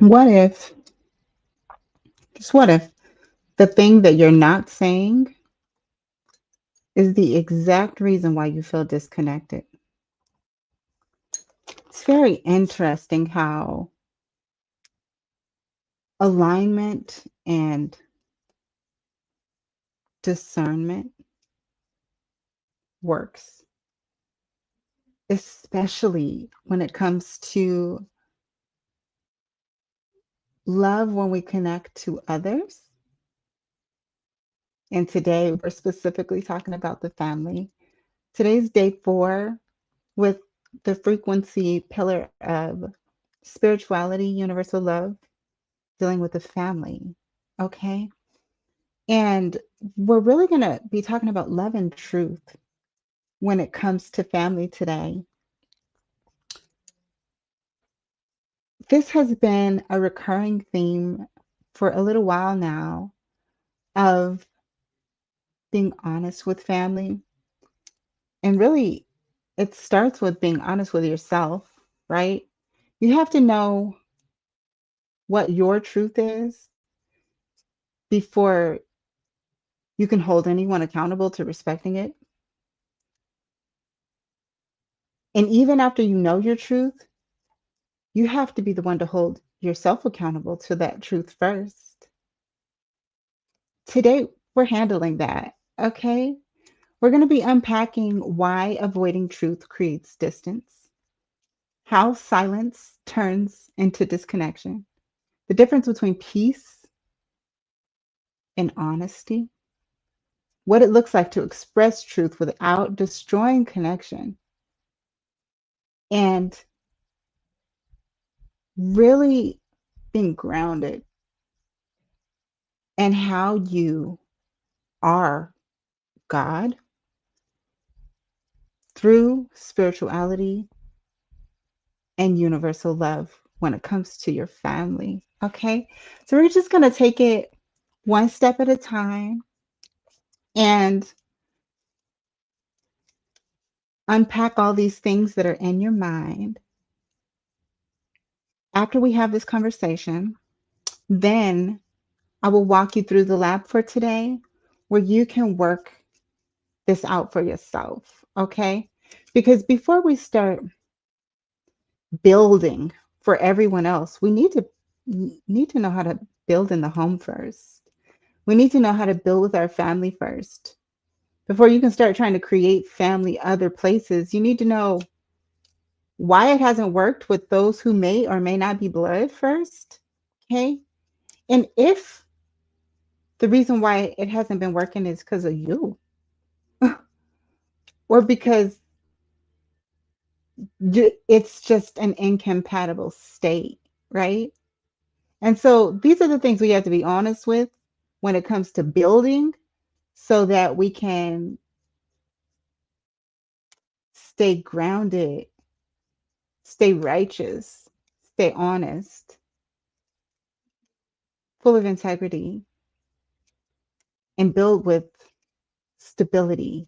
What if, just what if, the thing that you're not saying is the exact reason why you feel disconnected? It's very interesting how alignment and discernment works, especially when it comes to love when we connect to others. And today we're specifically talking about the family. Today's day 4 with the frequency pillar of spirituality, universal love, dealing with the family. Okay. And we're really going to be talking about love and truth when it comes to family today. This has been a recurring theme for a little while now of being honest with family. And really, it starts with being honest with yourself, right? You have to know what your truth is before you can hold anyone accountable to respecting it. And even after you know your truth, you have to be the one to hold yourself accountable to that truth first. Today, we're handling that, okay? We're going to be unpacking why avoiding truth creates distance, how silence turns into disconnection, the difference between peace and honesty, what it looks like to express truth without destroying connection, and really being grounded and how you are God through spirituality and universal love when it comes to your family. Okay. So we're just going to take it one step at a time and unpack all these things that are in your mind. After we have this conversation, then I will walk you through the lab for today where you can work this out for yourself. Okay. Because before we start building for everyone else, we need to know how to build in the home first. We need to know how to build with our family first. Before you can start trying to create family other places, you need to know why it hasn't worked with those who may or may not be blood first. Okay. And if the reason why it hasn't been working is because of you or because it's just an incompatible state, right? And so these are the things we have to be honest with when it comes to building so that we can stay grounded, stay righteous, stay honest, full of integrity, and build with stability,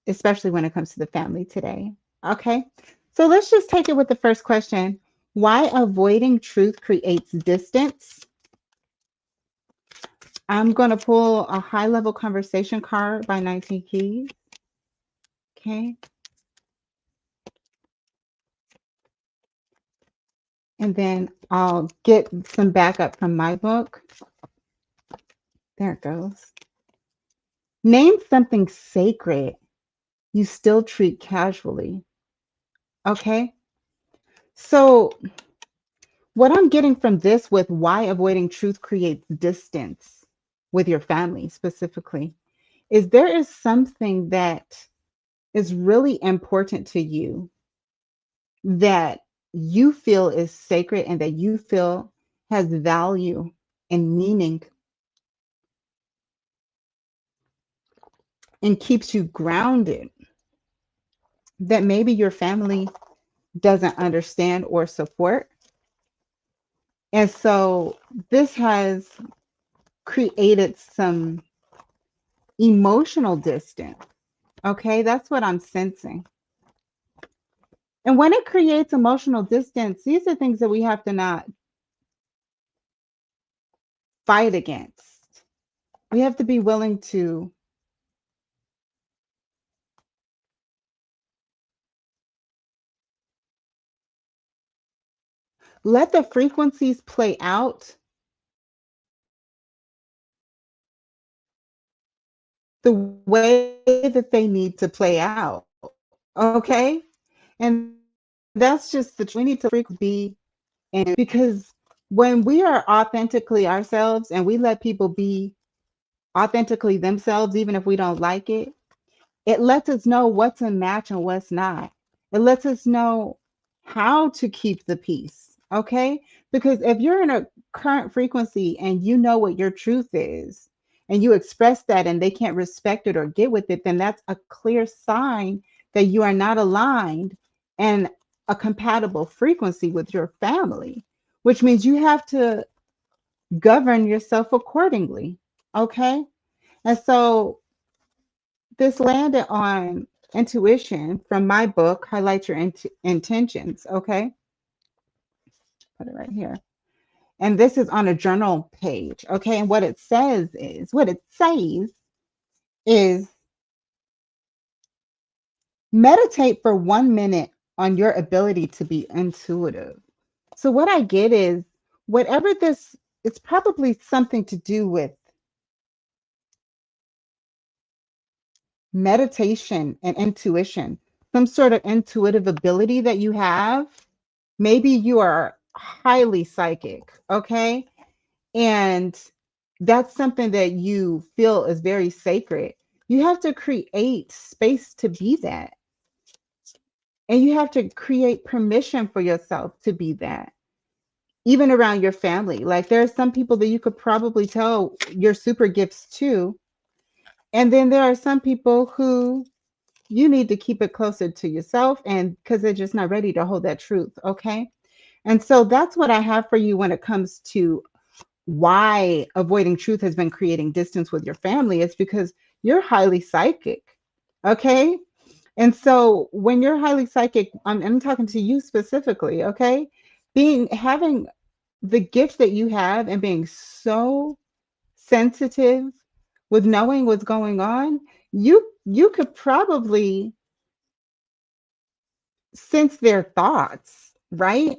especially when it comes to the family today. Okay, so let's just take it with the first question. Why avoiding truth creates distance? I'm going to pull a high level conversation card by 19 Keys. Okay, and then I'll get some backup from my book. There it goes. Name something sacred you still treat casually. Okay. So, what I'm getting from this with why avoiding truth creates distance with your family specifically is there is something that is really important to you that you feel is sacred and that you feel has value and meaning and keeps you grounded that maybe your family doesn't understand or support. And so this has created some emotional distance. Okay, that's what I'm sensing. And when it creates emotional distance, these are things that we have to not fight against. We have to be willing to let the frequencies play out the way that they need to play out. Okay? And that's just the we need to be and because when we are authentically ourselves and we let people be authentically themselves, even if we don't like it lets us know what's a match and what's not. It lets us know how to keep the peace. Okay. Because if you're in a current frequency and you know what your truth is, and you express that and they can't respect it or get with it, then that's a clear sign that you are not aligned and a compatible frequency with your family, which means you have to govern yourself accordingly. Okay. And so this landed on intuition from my book, Highlight Your Intentions. Okay. Put it right here. And this is on a journal page. Okay. And what it says is meditate for 1 minute on your ability to be intuitive. So what I get is whatever this, it's probably something to do with meditation and intuition, some sort of intuitive ability that you have. Maybe you are highly psychic, okay? And that's something that you feel is very sacred. You have to create space to be that. And you have to create permission for yourself to be that, even around your family. Like there are some people that you could probably tell your super gifts to. And then there are some people who you need to keep it closer to yourself and because they're just not ready to hold that truth, okay? And so that's what I have for you when it comes to why avoiding truth has been creating distance with your family. It's because you're highly psychic. Okay. And so when you're highly psychic, I'm talking to you specifically. Okay. Having the gift that you have and being so sensitive with knowing what's going on, you could probably sense their thoughts, right?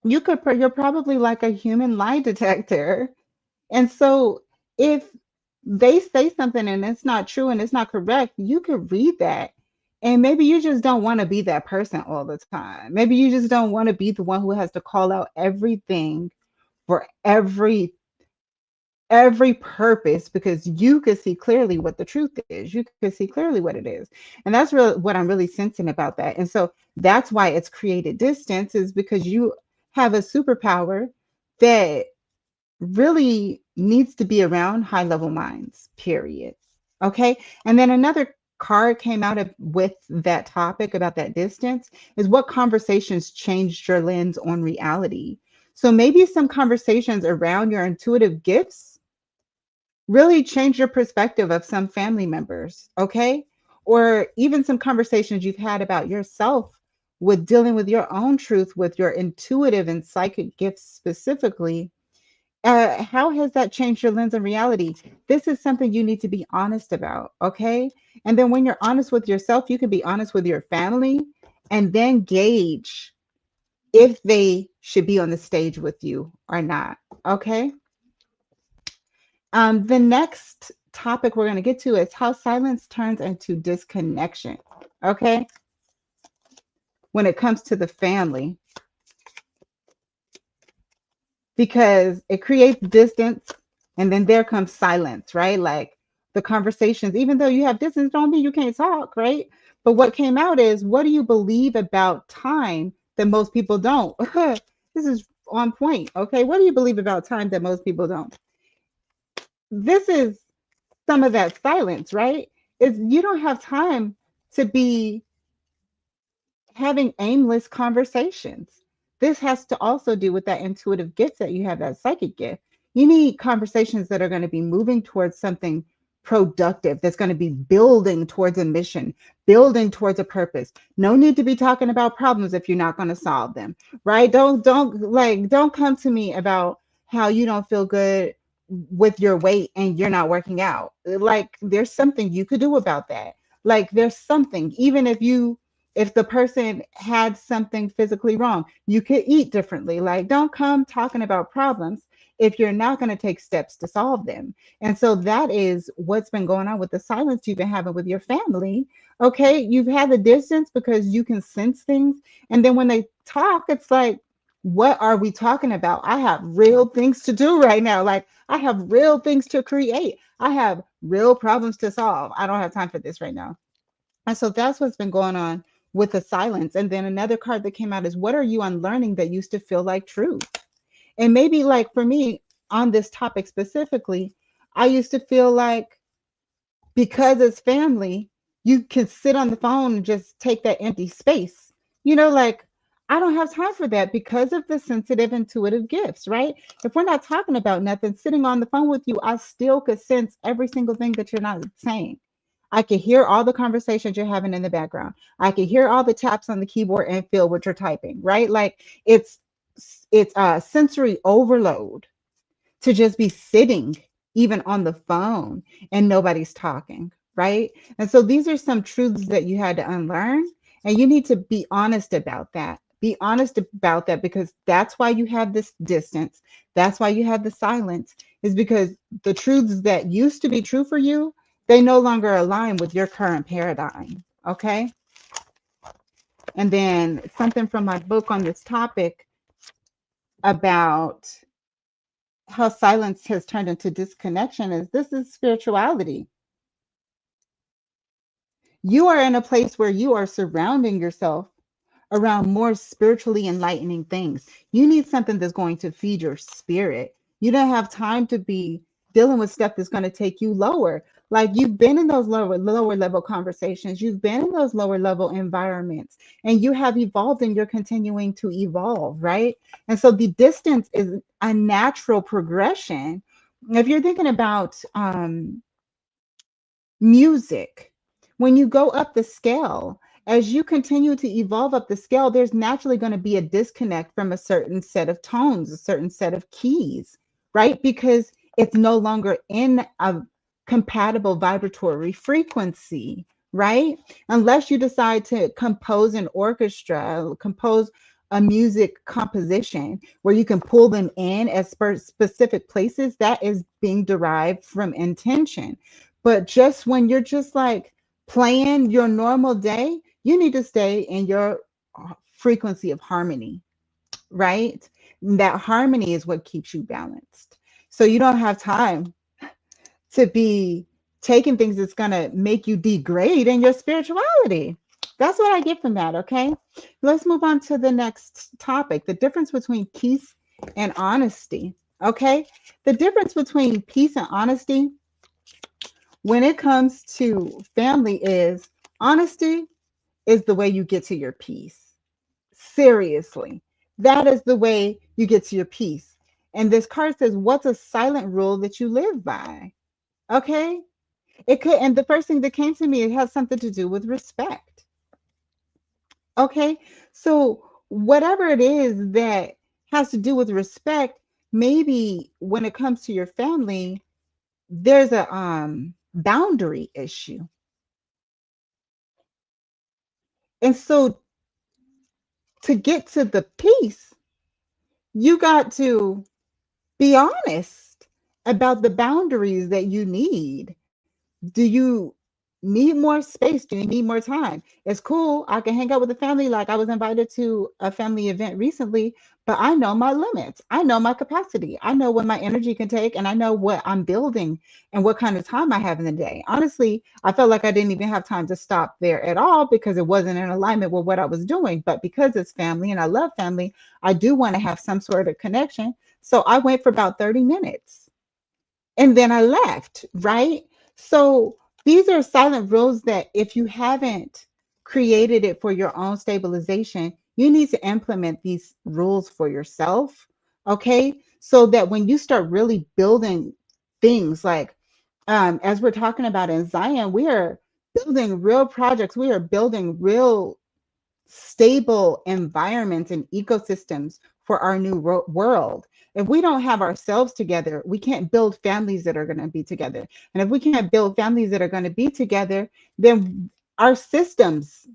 You're probably like a human lie detector. And so if they say something and it's not true and it's not correct, you could read that. And maybe you just don't want to be that person all the time. Maybe you just don't want to be the one who has to call out everything for every purpose because you could see clearly what the truth is. You could see clearly what it is. And that's really what I'm really sensing about that. And so that's why it's created distance is because you have a superpower that really needs to be around high level minds, period. Okay. And then another card came out with that topic about that distance is what conversations changed your lens on reality. So maybe some conversations around your intuitive gifts really change your perspective of some family members. Okay. Or even some conversations you've had about yourself with dealing with your own truth with your intuitive and psychic gifts specifically. How has that changed your lens of reality? This is something you need to be honest about, okay? And then when you're honest with yourself, you can be honest with your family and then gauge if they should be on the stage with you or not, okay? The next topic we're going to get to is how silence turns into disconnection, okay? When it comes to the family, because it creates distance and then there comes silence, right? Like the conversations, even though you have distance, don't mean you can't talk, right? But what came out is what do you believe about time that most people don't? This is on point, okay? What do you believe about time that most people don't? This is some of that silence, right? Is you don't have time to be having aimless conversations. This has to also do with that intuitive gift that you have, that psychic gift. You need conversations that are going to be moving towards something productive, that's going to be building towards a mission, building towards a purpose. No need to be talking about problems if you're not going to solve them, right? Don't come to me about how you don't feel good with your weight and you're not working out. Like there's something you could do about that. Like there's something, even if the person had something physically wrong, you could eat differently. Like don't come talking about problems if you're not going to take steps to solve them. And so that is what's been going on with the silence you've been having with your family. Okay, you've had the distance because you can sense things, and then when they talk, it's like, what are we talking about? I have real things to do right now. Like I have real things to create. I have real problems to solve. I don't have time for this right now. And so that's what's been going on with the silence. And then another card that came out is, what are you unlearning that used to feel like truth? And maybe like for me on this topic specifically, I used to feel like because it's family, you can sit on the phone and just take that empty space. Like I don't have time for that because of the sensitive, intuitive gifts, right? If we're not talking about nothing, sitting on the phone with you, I still could sense every single thing that you're not saying. I could hear all the conversations you're having in the background. I could hear all the taps on the keyboard and feel what you're typing, right? Like it's sensory overload to just be sitting even on the phone and nobody's talking, right? And so these are some truths that you had to unlearn, and you need to be honest about that. Be honest about that because that's why you have this distance. That's why you have the silence, is because the truths that used to be true for you, they no longer align with your current paradigm. Okay. And then something from my book on this topic about how silence has turned into disconnection is, this is spirituality. You are in a place where you are surrounding yourself around more spiritually enlightening things. You need something that's going to feed your spirit. You don't have time to be dealing with stuff that's going to take you lower. Like you've been in those lower level conversations, you've been in those lower level environments, and you have evolved and you're continuing to evolve, right? And so the distance is a natural progression. If you're thinking about music, when you go up the scale, as you continue to evolve up the scale, there's naturally going to be a disconnect from a certain set of tones, a certain set of keys, right? Because it's no longer in a compatible vibratory frequency, right? Unless you decide to compose an orchestra, compose a music composition where you can pull them in at specific places, that is being derived from intention. But just when you're just like playing your normal day, you need to stay in your frequency of harmony, right? That harmony is what keeps you balanced. So you don't have time to be taking things that's going to make you degrade in your spirituality. That's what I get from that. Okay. Let's move on to the next topic, the difference between peace and honesty. Okay. The difference between peace and honesty when it comes to family is, honesty is the way you get to your peace. Seriously, that is the way you get to your peace. And this card says, what's a silent rule that you live by? Okay. It could, and the first thing that came to me, it has something to do with respect. Okay. So whatever it is that has to do with respect, maybe when it comes to your family, there's a boundary issue. And so to get to the peace, you got to be honest about the boundaries that you need. Do you need more space? Do you need more time? It's cool. I can hang out with the family. Like I was invited to a family event recently, but I know my limits. I know my capacity. I know what my energy can take, and I know what I'm building and what kind of time I have in the day. Honestly, I felt like I didn't even have time to stop there at all because it wasn't in alignment with what I was doing. But because it's family and I love family, I do want to have some sort of connection. So I went for about 30 minutes and then I left, right? So these are silent rules that if you haven't created it for your own stabilization, you need to implement these rules for yourself, okay? So that when you start really building things like, as we're talking about in Zion, we are building real projects, we are building real stable environments and ecosystems for our new world. If we don't have ourselves together, we can't build families that are going to be together. And if we can't build families that are going to be together, then our systems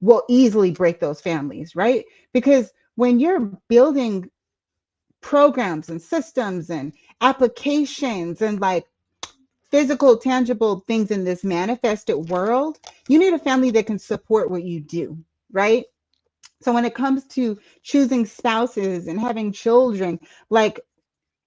will easily break those families, right? Because when you're building programs and systems and applications and like physical, tangible things in this manifested world, you need a family that can support what you do, right? So when it comes to choosing spouses and having children, like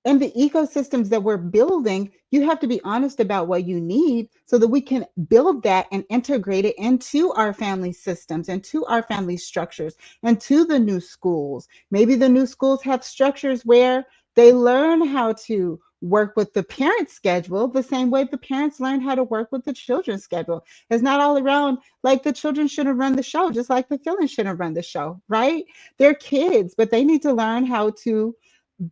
and the ecosystems that we're building, you have to be honest about what you need so that we can build that and integrate it into our family systems, into our family structures, and to the new schools. Maybe the new schools have structures where they learn how to work with the parent schedule the same way the parents learn how to work with the children's schedule. It's not all around like the children shouldn't run the show, just like the feelings shouldn't run the show, right? They're kids, but they need to learn how to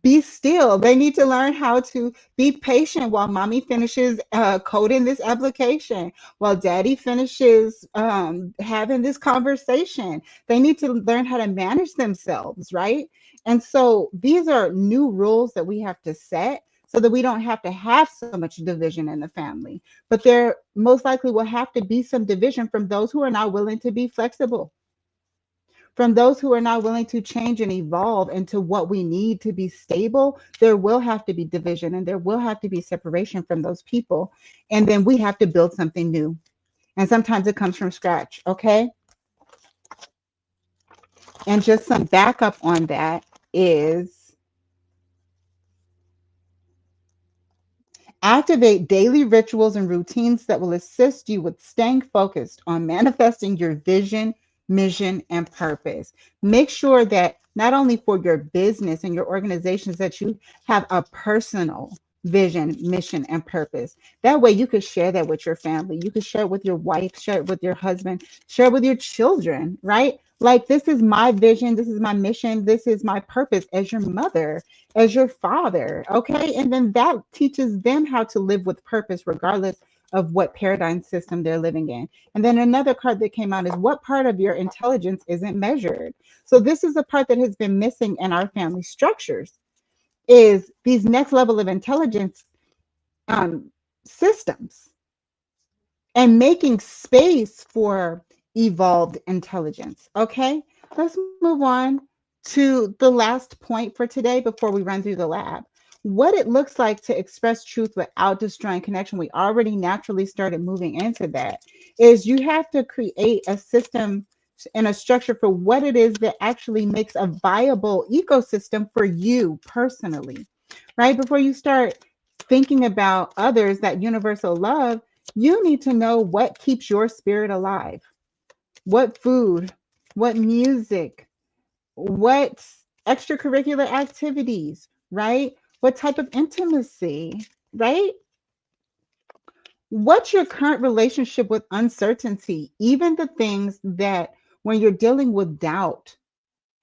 be still. They need to learn how to be patient while mommy finishes coding this application, while daddy finishes having this conversation. They need to learn how to manage themselves, right? And so these are new rules that we have to set so that we don't have to have so much division in the family. But there most likely will have to be some division from those who are not willing to be flexible, from those who are not willing to change and evolve into what we need to be stable. There will have to be division and there will have to be separation from those people. And then we have to build something new. And sometimes it comes from scratch. Okay. And just some backup on that is activate daily rituals and routines that will assist you with staying focused on manifesting your vision, mission, and purpose. Make sure that not only for your business and your organizations that you have a personal vision, mission, and purpose. That way you could share that with your family. You could share it with your wife, share it with your husband, share it with your children, right? Like, this is my vision, this is my mission, this is my purpose as your mother, as your father. Okay. And then that teaches them how to live with purpose, regardless of what paradigm system they're living in. And then another card that came out is what part of your intelligence isn't measured. So this is a part that has been missing in our family structures, is these next level of intelligence um, systems and making space for evolved intelligence. Okay, let's move on to the last point for today before we run through the lab. What it looks like to express truth without destroying connection. We already naturally started moving into that. Is you have to create a system and a structure for what it is that actually makes a viable ecosystem for you personally, right? Before you start thinking about others, that universal love, you need to know what keeps your spirit alive. What food, what music, what extracurricular activities, right? What type of intimacy, right? What's your current relationship with uncertainty? Even the things that when you're dealing with doubt,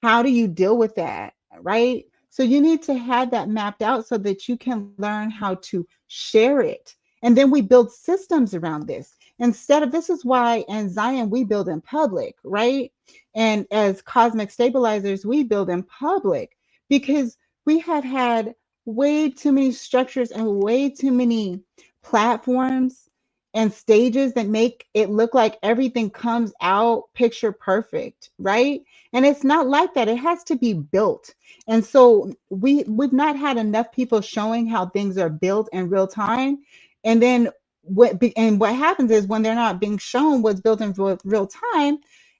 how do you deal with that? Right? So you need to have that mapped out so that you can learn how to share it. And then we build systems around this. Instead of, this is why in Zion we build in public, right? And as cosmic stabilizers, we build in public because we have had way too many structures and way too many platforms and stages that make it look like everything comes out picture perfect, right? And it's not like that. It has to be built. And so we've not had enough people showing how things are built in real time. And then what happens is when they're not being shown what's built in real time,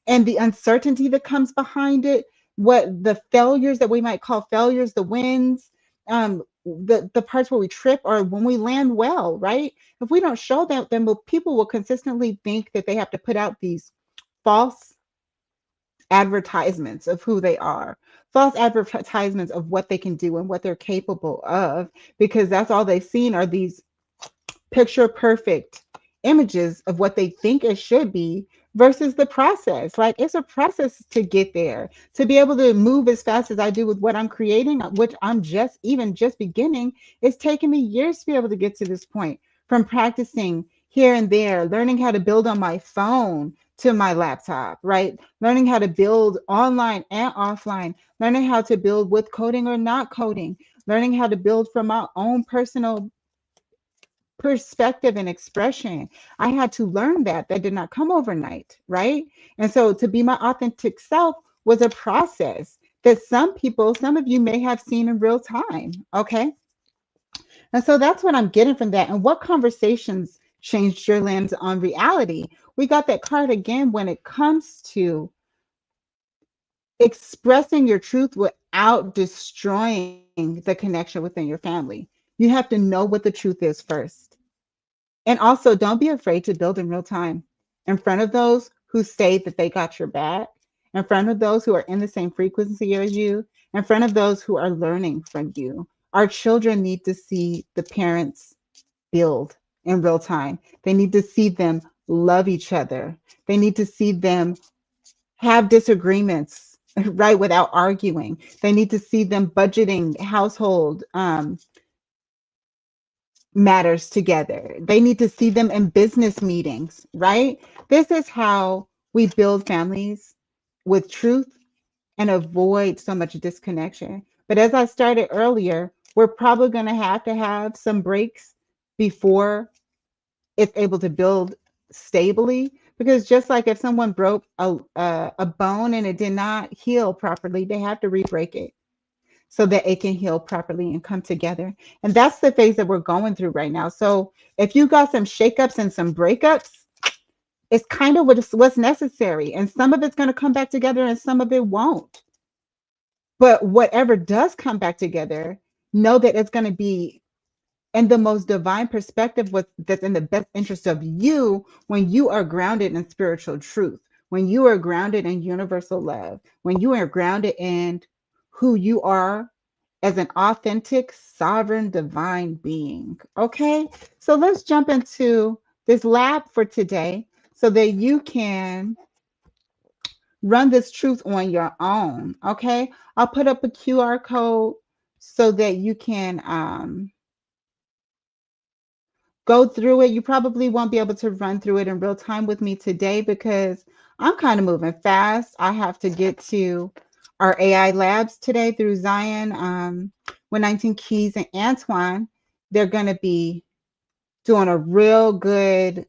and the uncertainty that comes behind it, what the failures that we might call failures, the wins, the parts where we trip, or when we land well, right? If we don't show that, then people will consistently think that they have to put out these false advertisements of who they are, false advertisements of what they can do and what they're capable of, because that's all they've seen are these picture perfect images of what they think it should be versus the process. Like, it's a process to get there, to be able to move as fast as I do with what I'm creating, which I'm just beginning. It's taken me years to be able to get to this point, from practicing here and there, learning how to build on my phone, to my laptop, right? Learning how to build online and offline, learning how to build with coding or not coding, learning how to build from my own personal perspective and expression. I had to learn that. That did not come overnight, right? And so to be my authentic self was a process that some people, some of you may have seen in real time, okay? And so that's what I'm getting from that. And what conversations changed your lens on reality? We got that card again when it comes to expressing your truth without destroying the connection within your family. You have to know what the truth is first. And also, don't be afraid to build in real time in front of those who say that they got your back, in front of those who are in the same frequency as you, in front of those who are learning from you. Our children need to see the parents build in real time. They need to see them love each other. They need to see them have disagreements, right, without arguing. They need to see them budgeting household matters together. They need to see them in business meetings, right? This is how we build families with truth and avoid so much disconnection. But as I started earlier, we're probably going to have some breaks before it's able to build stably. Because just like if someone broke a bone and it did not heal properly, they have to re-break it so that it can heal properly and come together. And that's the phase that we're going through right now. So if you got some shakeups and some breakups, it's kind of what's necessary. And some of it's going to come back together and some of it won't. But whatever does come back together, know that it's going to be in the most divine perspective that's in the best interest of you when you are grounded in spiritual truth, when you are grounded in universal love, when you are grounded in who you are as an authentic, sovereign, divine being. Okay, so let's jump into this lab for today so that you can run this truth on your own. Okay, I'll put up a QR code so that you can go through it. You probably won't be able to run through it in real time with me today because I'm kind of moving fast. I have to get to our AI labs today through Zion, with 19 Keys and Antoine. They're going to be doing a real good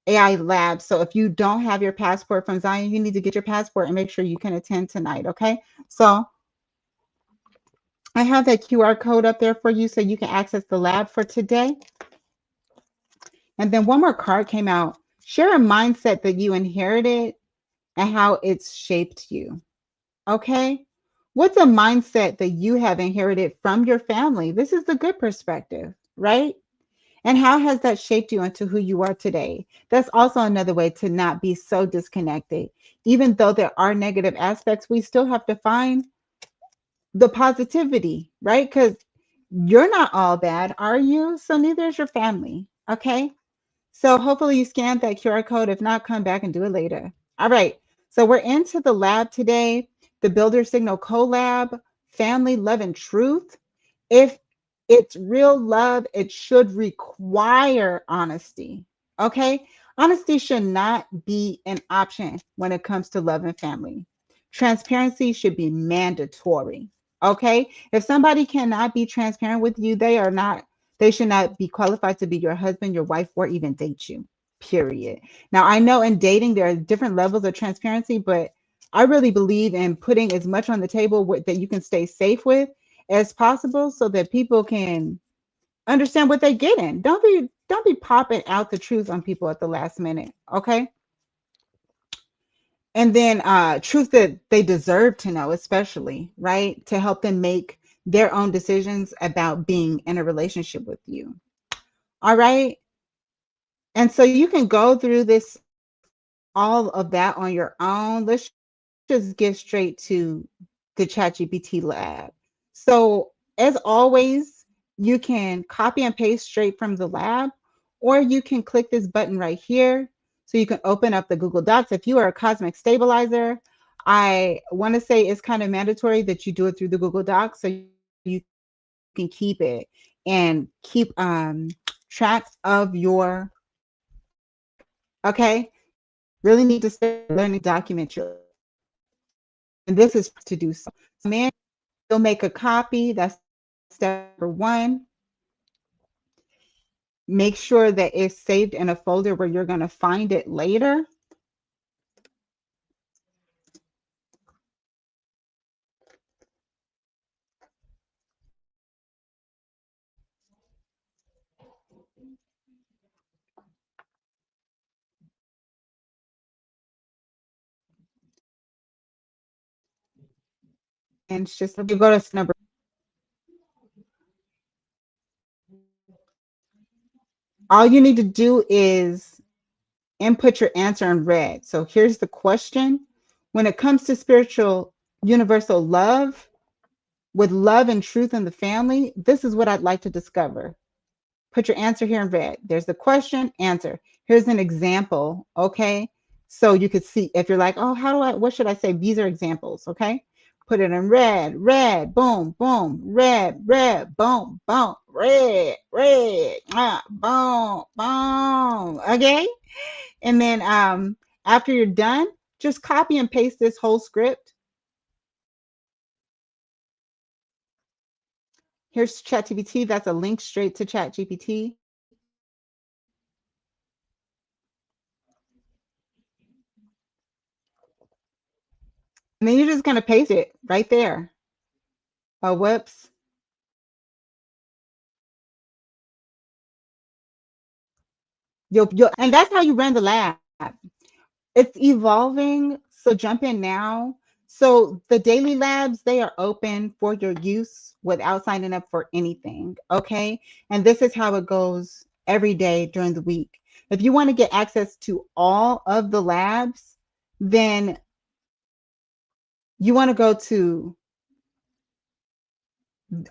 AI lab. So if you don't have your passport from Zion, you need to get your passport and make sure you can attend tonight. Okay. So I have that QR code up there for you so you can access the lab for today. And then one more card came out. Share a mindset that you inherited and how it's shaped you. Okay. What's a mindset that you have inherited from your family? This is the good perspective, right? And how has that shaped you into who you are today? That's also another way to not be so disconnected. Even though there are negative aspects, we still have to find the positivity, right? Because you're not all bad, are you? So neither is your family. Okay. So hopefully you scanned that QR code. If not, come back and do it later. All right. So we're into the lab today, the Builder Signal Collab, Family, Love, and Truth. If it's real love, it should require honesty. Okay? Honesty should not be an option when it comes to love and family. Transparency should be mandatory. Okay? If somebody cannot be transparent with you, they should not be qualified to be your husband, your wife, or even date you. Period. Now, I know in dating there are different levels of transparency, but I really believe in putting as much on the table that you can stay safe with as possible so that people can understand what they get in. Don't be popping out the truth on people at the last minute, okay? And then truth that they deserve to know, especially, right? To help them make their own decisions about being in a relationship with you. All right? And so you can go through this all of that on your own. Let's just get straight to the ChatGPT lab. So, as always, you can copy and paste straight from the lab, or you can click this button right here. So you can open up the Google Docs. If you are a cosmic stabilizer, I want to say it's kind of mandatory that you do it through the Google Docs so you can keep it and keep track of your work. Okay. Really need to start learning to document your life. And this is to do so. Man, you'll make a copy. That's step number one. Make sure that it's saved in a folder where you're going to find it later. And it's just, you go to number, all you need to do is input your answer in red. So here's the question. When it comes to spiritual universal love, with love and truth in the family, this is what I'd like to discover. Put your answer here in red. There's the question, answer. Here's an example, okay? So you could see if you're like, oh, what should I say? These are examples, okay? Put it in red, red, boom, boom, red, red, boom, boom, red, red, boom, boom, okay? And then after you're done, just copy and paste this whole script. Here's ChatGPT. That's a link straight to ChatGPT. And then you're just going to paste it right there. Oh, whoops. And that's how you run the lab. It's evolving, so jump in now. So the daily labs, they are open for your use without signing up for anything, okay? And this is how it goes every day during the week. If you want to get access to all of the labs, then you want to go to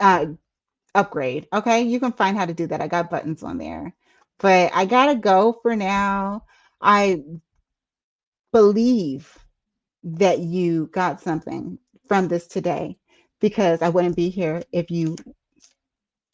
uh, upgrade, okay? You can find how to do that. I got buttons on there. But I gotta go for now. I believe that you got something from this today because I wouldn't be here if you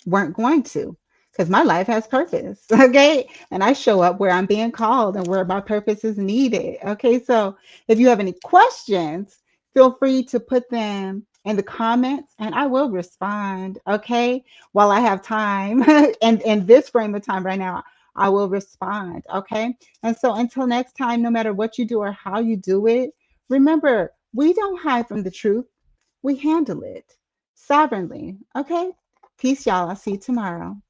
weren't going to, because my life has purpose. Okay. And I show up where I'm being called and where my purpose is needed. Okay. So if you have any questions, feel free to put them in the comments and I will respond. Okay. While I have time and in this frame of time right now, I will respond. Okay. And so until next time, no matter what you do or how you do it, remember, we don't hide from the truth. We handle it sovereignly. Okay. Peace, y'all. I'll see you tomorrow.